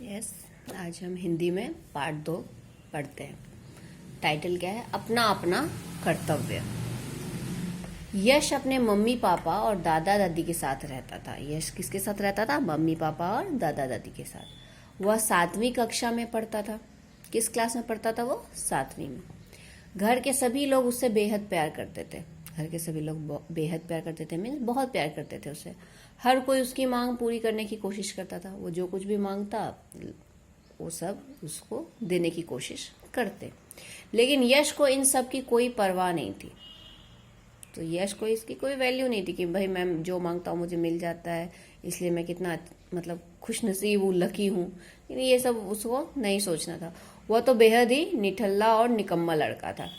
Yes, आज हम हिंदी में पार्ट 2 पढ़ते हैं। टाइटल क्या है? अपना अपना कर्तव्य। यश अपने मम्मी पापा और दादा दादी के साथ रहता था। यश किसके साथ रहता था? मम्मी पापा और दादा दादी के साथ। वह 7वीं कक्षा में पढ़ता था। किस क्लास में पढ़ता था वो? 7वीं में। घर के सभी लोग उससे बेहद प्यार करते थे। घर के सभी लोग बेहद प्यार करते थे मीन्स बहुत प्यार करते थे उससे। हर कोई उसकी मांग पूरी करने की कोशिश करता था। वो जो कुछ भी मांगता वो सब उसको देने की कोशिश करते। लेकिन यश को इन सब की कोई परवाह नहीं थी। तो यश को इसकी कोई वैल्यू नहीं थी कि भाई मैं जो मांगता हूँ मुझे मिल जाता है, इसलिए मैं कितना मतलब खुशनसीब हूँ, लकी हूँ। ये सब उसको नहीं सोचना था। वह तो बेहद ही निठल्ला और निकम्मा लड़का था।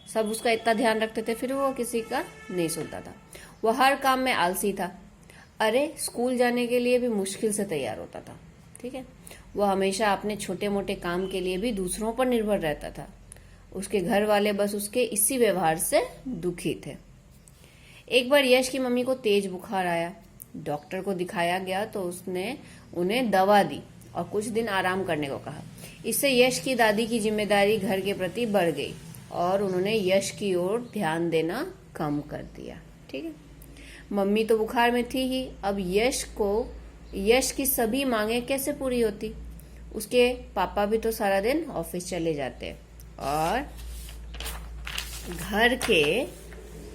सब उसका इतना ध्यान रखते थे फिर वो किसी का नहीं सुनता था। वह हर काम में आलसी था। अरे स्कूल जाने के लिए भी मुश्किल से तैयार होता था। ठीक है, वह हमेशा अपने छोटे मोटे काम के लिए भी दूसरों पर निर्भर रहता था। उसके घर वाले बस उसके इसी व्यवहार से दुखी थे। एक बार यश की मम्मी को तेज बुखार आया। डॉक्टर को दिखाया गया तो उसने उन्हें दवा दी और कुछ दिन आराम करने को कहा। इससे यश की दादी की जिम्मेदारी घर के प्रति बढ़ गई और उन्होंने यश की ओर ध्यान देना कम कर दिया। ठीक है, मम्मी तो बुखार में थी ही, अब यश की सभी मांगे कैसे पूरी होती? उसके पापा भी तो सारा दिन ऑफिस चले जाते और घर के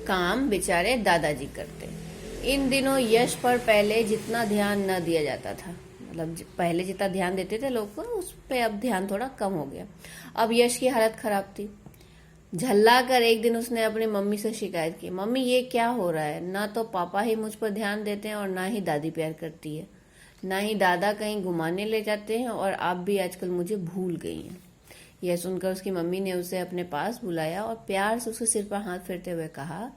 काम बेचारे दादाजी करते। इन दिनों यश पर पहले जितना ध्यान न दिया जाता था, मतलब पहले जितना ध्यान देते थे लोग को, उस पे अब ध्यान थोड़ा कम हो गया। अब यश की हालत खराब थी। झल्ला कर एक दिन उसने अपनी मम्मी से शिकायत की, मम्मी ये क्या हो रहा है? ना तो पापा ही मुझ पर ध्यान देते हैं और ना ही दादी प्यार करती है, ना ही दादा कहीं घुमाने ले जाते हैं और आप भी आजकल मुझे भूल गई हैं। यह सुनकर उसकी मम्मी ने उसे अपने पास बुलाया और प्यार से उसके सिर पर हाथ फेरते हुए कहा,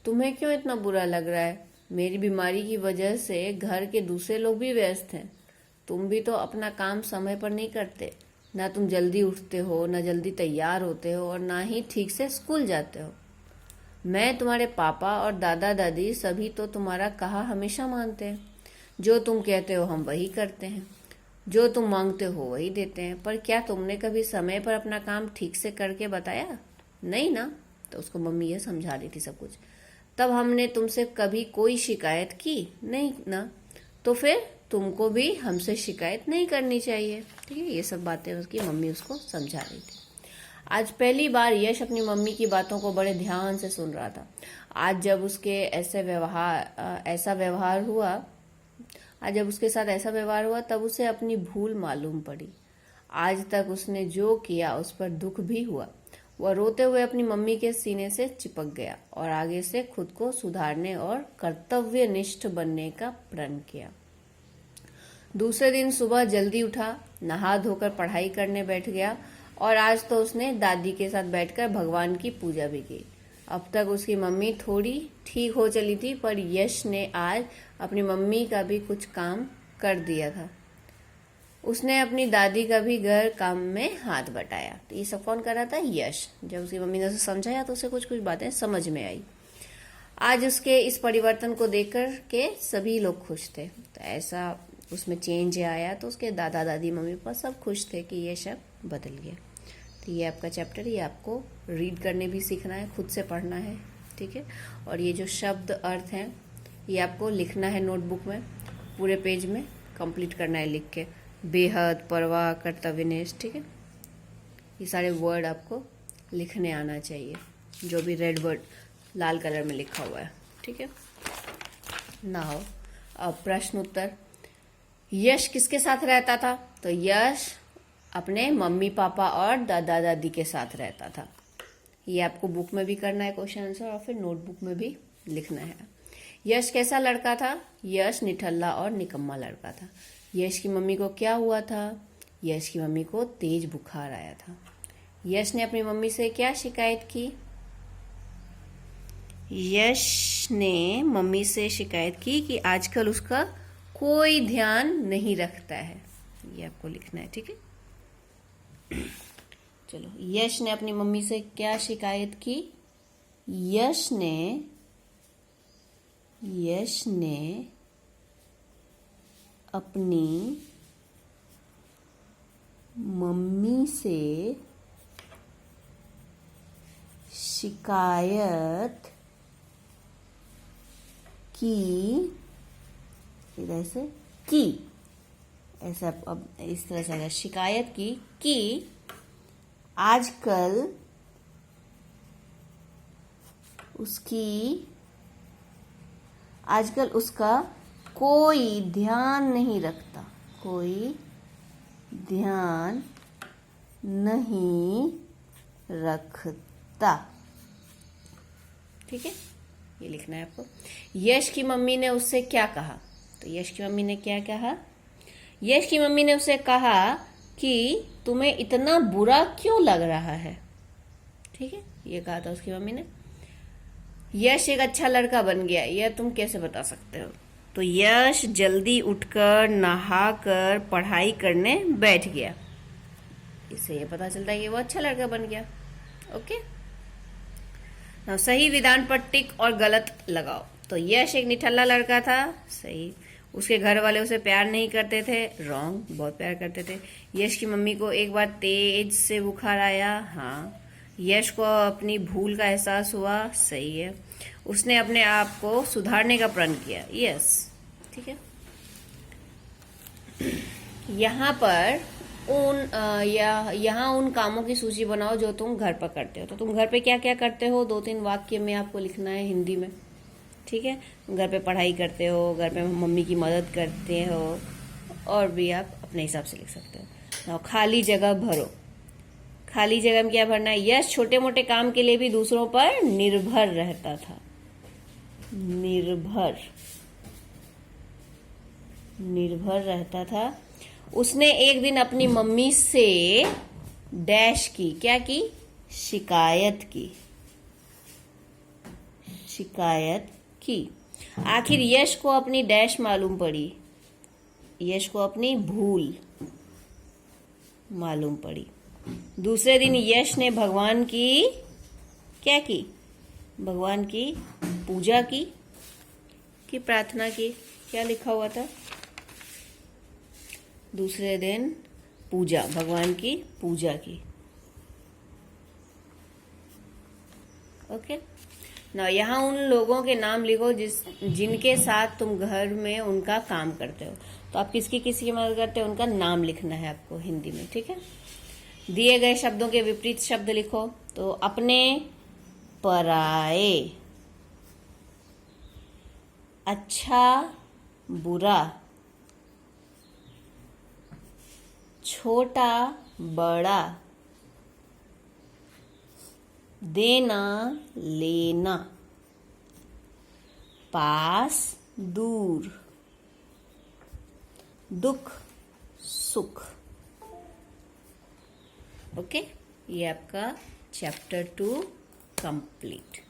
तुम्हें क्यों इतना बुरा लग रहा है? मेरी बीमारी की वजह से घर के दूसरे लोग भी व्यस्त हैं। तुम भी तो अपना काम समय पर नहीं करते। ना तुम जल्दी उठते हो, ना जल्दी तैयार होते हो और ना ही ठीक से स्कूल जाते हो। मैं तुम्हारे पापा और दादा दादी सभी तो तुम्हारा कहा हमेशा मानते हैं। जो तुम कहते हो हम वही करते हैं, जो तुम मांगते हो वही देते हैं। पर क्या तुमने कभी समय पर अपना काम ठीक से करके बताया? नहीं ना। तो उसको मम्मी ये समझा रही थी सब कुछ। तब हमने तुमसे कभी कोई शिकायत की? नहीं ना। तो फिर तुमको भी हमसे शिकायत नहीं करनी चाहिए। ठीक है, ये सब बातें उसकी मम्मी उसको समझा रही थी। आज पहली बार यश अपनी मम्मी की बातों को बड़े ध्यान से सुन रहा था। आज जब उसके ऐसा व्यवहार हुआ आज जब उसके साथ ऐसा व्यवहार हुआ तब उसे अपनी भूल मालूम पड़ी। आज तक उसने जो किया उस पर दुख भी हुआ। वह रोते हुए अपनी मम्मी के सीने से चिपक गया और आगे से खुद को सुधारने और कर्तव्यनिष्ठ बनने का प्रण किया। दूसरे दिन सुबह जल्दी उठा, नहा धोकर पढ़ाई करने बैठ गया और आज तो उसने दादी के साथ बैठकर भगवान की पूजा भी की। अब तक उसकी मम्मी थोड़ी ठीक हो चली थी, पर यश ने आज अपनी मम्मी का भी कुछ काम कर दिया था। उसने अपनी दादी का भी घर काम में हाथ बटाया। तो ये सब कौन कर रहा था? यश। जब उसकी मम्मी ने उसे समझाया तो उसे कुछ कुछ बातें समझ में आई। आज उसके इस परिवर्तन को देखकर के सभी लोग खुश थे। तो ऐसा उसमें चेंज आया तो उसके दादा दादी मम्मी पापा सब खुश थे कि ये सब बदल गया। तो ये आपका चैप्टर, ये आपको रीड करने भी सीखना है, खुद से पढ़ना है। ठीक है, और ये जो शब्द अर्थ हैं ये आपको लिखना है नोटबुक में, पूरे पेज में कंप्लीट करना है लिख के। बेहद, परवाह, कर्तव्यनिष्ठ। ठीक है, ये सारे वर्ड आपको लिखने आना चाहिए, जो भी रेड वर्ड लाल कलर में लिखा हुआ है। ठीक है, नाउ अब प्रश्न उत्तर। यश किसके साथ रहता था? तो यश अपने मम्मी पापा और दादा दादी के साथ रहता था। ये आपको बुक में भी करना है क्वेश्चन आंसर और फिर नोटबुक में भी लिखना है। यश कैसा लड़का था? यश निठल्ला और निकम्मा लड़का था। यश की मम्मी को क्या हुआ था? यश की मम्मी को तेज बुखार आया था। यश ने अपनी मम्मी से क्या शिकायत की? यश ने मम्मी से शिकायत की कि आजकल उसका कोई ध्यान नहीं रखता है। ये आपको लिखना है। ठीक है, चलो, यश ने अपनी मम्मी से क्या शिकायत की? यश ने अपनी मम्मी से शिकायत की, इधर से की, ऐसा अब इस तरह से आएगा, शिकायत की कि आजकल उसका कोई ध्यान नहीं रखता, कोई ध्यान नहीं रखता। ठीक है, ये लिखना है आपको। यश की मम्मी ने उससे क्या कहा? तो यश की मम्मी ने क्या कहा? यश की मम्मी ने उससे कहा कि तुम्हें इतना बुरा क्यों लग रहा है। ठीक है, ये कहा था उसकी मम्मी ने। यश एक अच्छा लड़का बन गया, यह तुम कैसे बता सकते हो? तो यश जल्दी उठकर नहाकर पढ़ाई करने बैठ गया। इससे ये पता चलता है कि वो अच्छा लड़का बन गया। ओके, now, सही विधान पर टिक और गलत लगाओ। तो यश एक निठल्ला लड़का था, सही। उसके घर वाले उसे प्यार नहीं करते थे, रॉन्ग, बहुत प्यार करते थे। यश की मम्मी को एक बार तेज से बुखार आया, हाँ। यश को अपनी भूल का एहसास हुआ, सही है। उसने अपने आप को सुधारने का प्रण किया, यस। ठीक है, यहाँ पर यहाँ उन कामों की सूची बनाओ जो तुम घर पर करते हो। तो तुम घर पे क्या क्या करते हो, 2-3 वाक्य में आपको लिखना है हिंदी में। ठीक है, घर पे पढ़ाई करते हो, घर पे मम्मी की मदद करते हो, और भी आप अपने हिसाब से लिख सकते हो। खाली जगह भरो। खाली जगह में क्या भरना है? यश छोटे मोटे काम के लिए भी दूसरों पर निर्भर रहता था। निर्भर रहता था। उसने एक दिन अपनी मम्मी से डैश की, क्या की? शिकायत की। आखिर यश को अपनी डैश मालूम पड़ी, यश को अपनी भूल मालूम पड़ी। दूसरे दिन यश ने भगवान की क्या की? भगवान की पूजा की प्रार्थना की। क्या लिखा हुआ था? दूसरे दिन पूजा, भगवान की पूजा की। ओके, ना यहाँ उन लोगों के नाम लिखो जिनके साथ तुम घर में उनका काम करते हो। तो आप किसकी मदद करते हो, उनका नाम लिखना है आपको हिंदी में। ठीक है, दिए गए शब्दों के विपरीत शब्द लिखो। तो अपने, पराए, अच्छा बुरा, छोटा बड़ा, देना लेना, पास दूर, दुख सुख। ओके, ये आपका चैप्टर 2 कंप्लीट।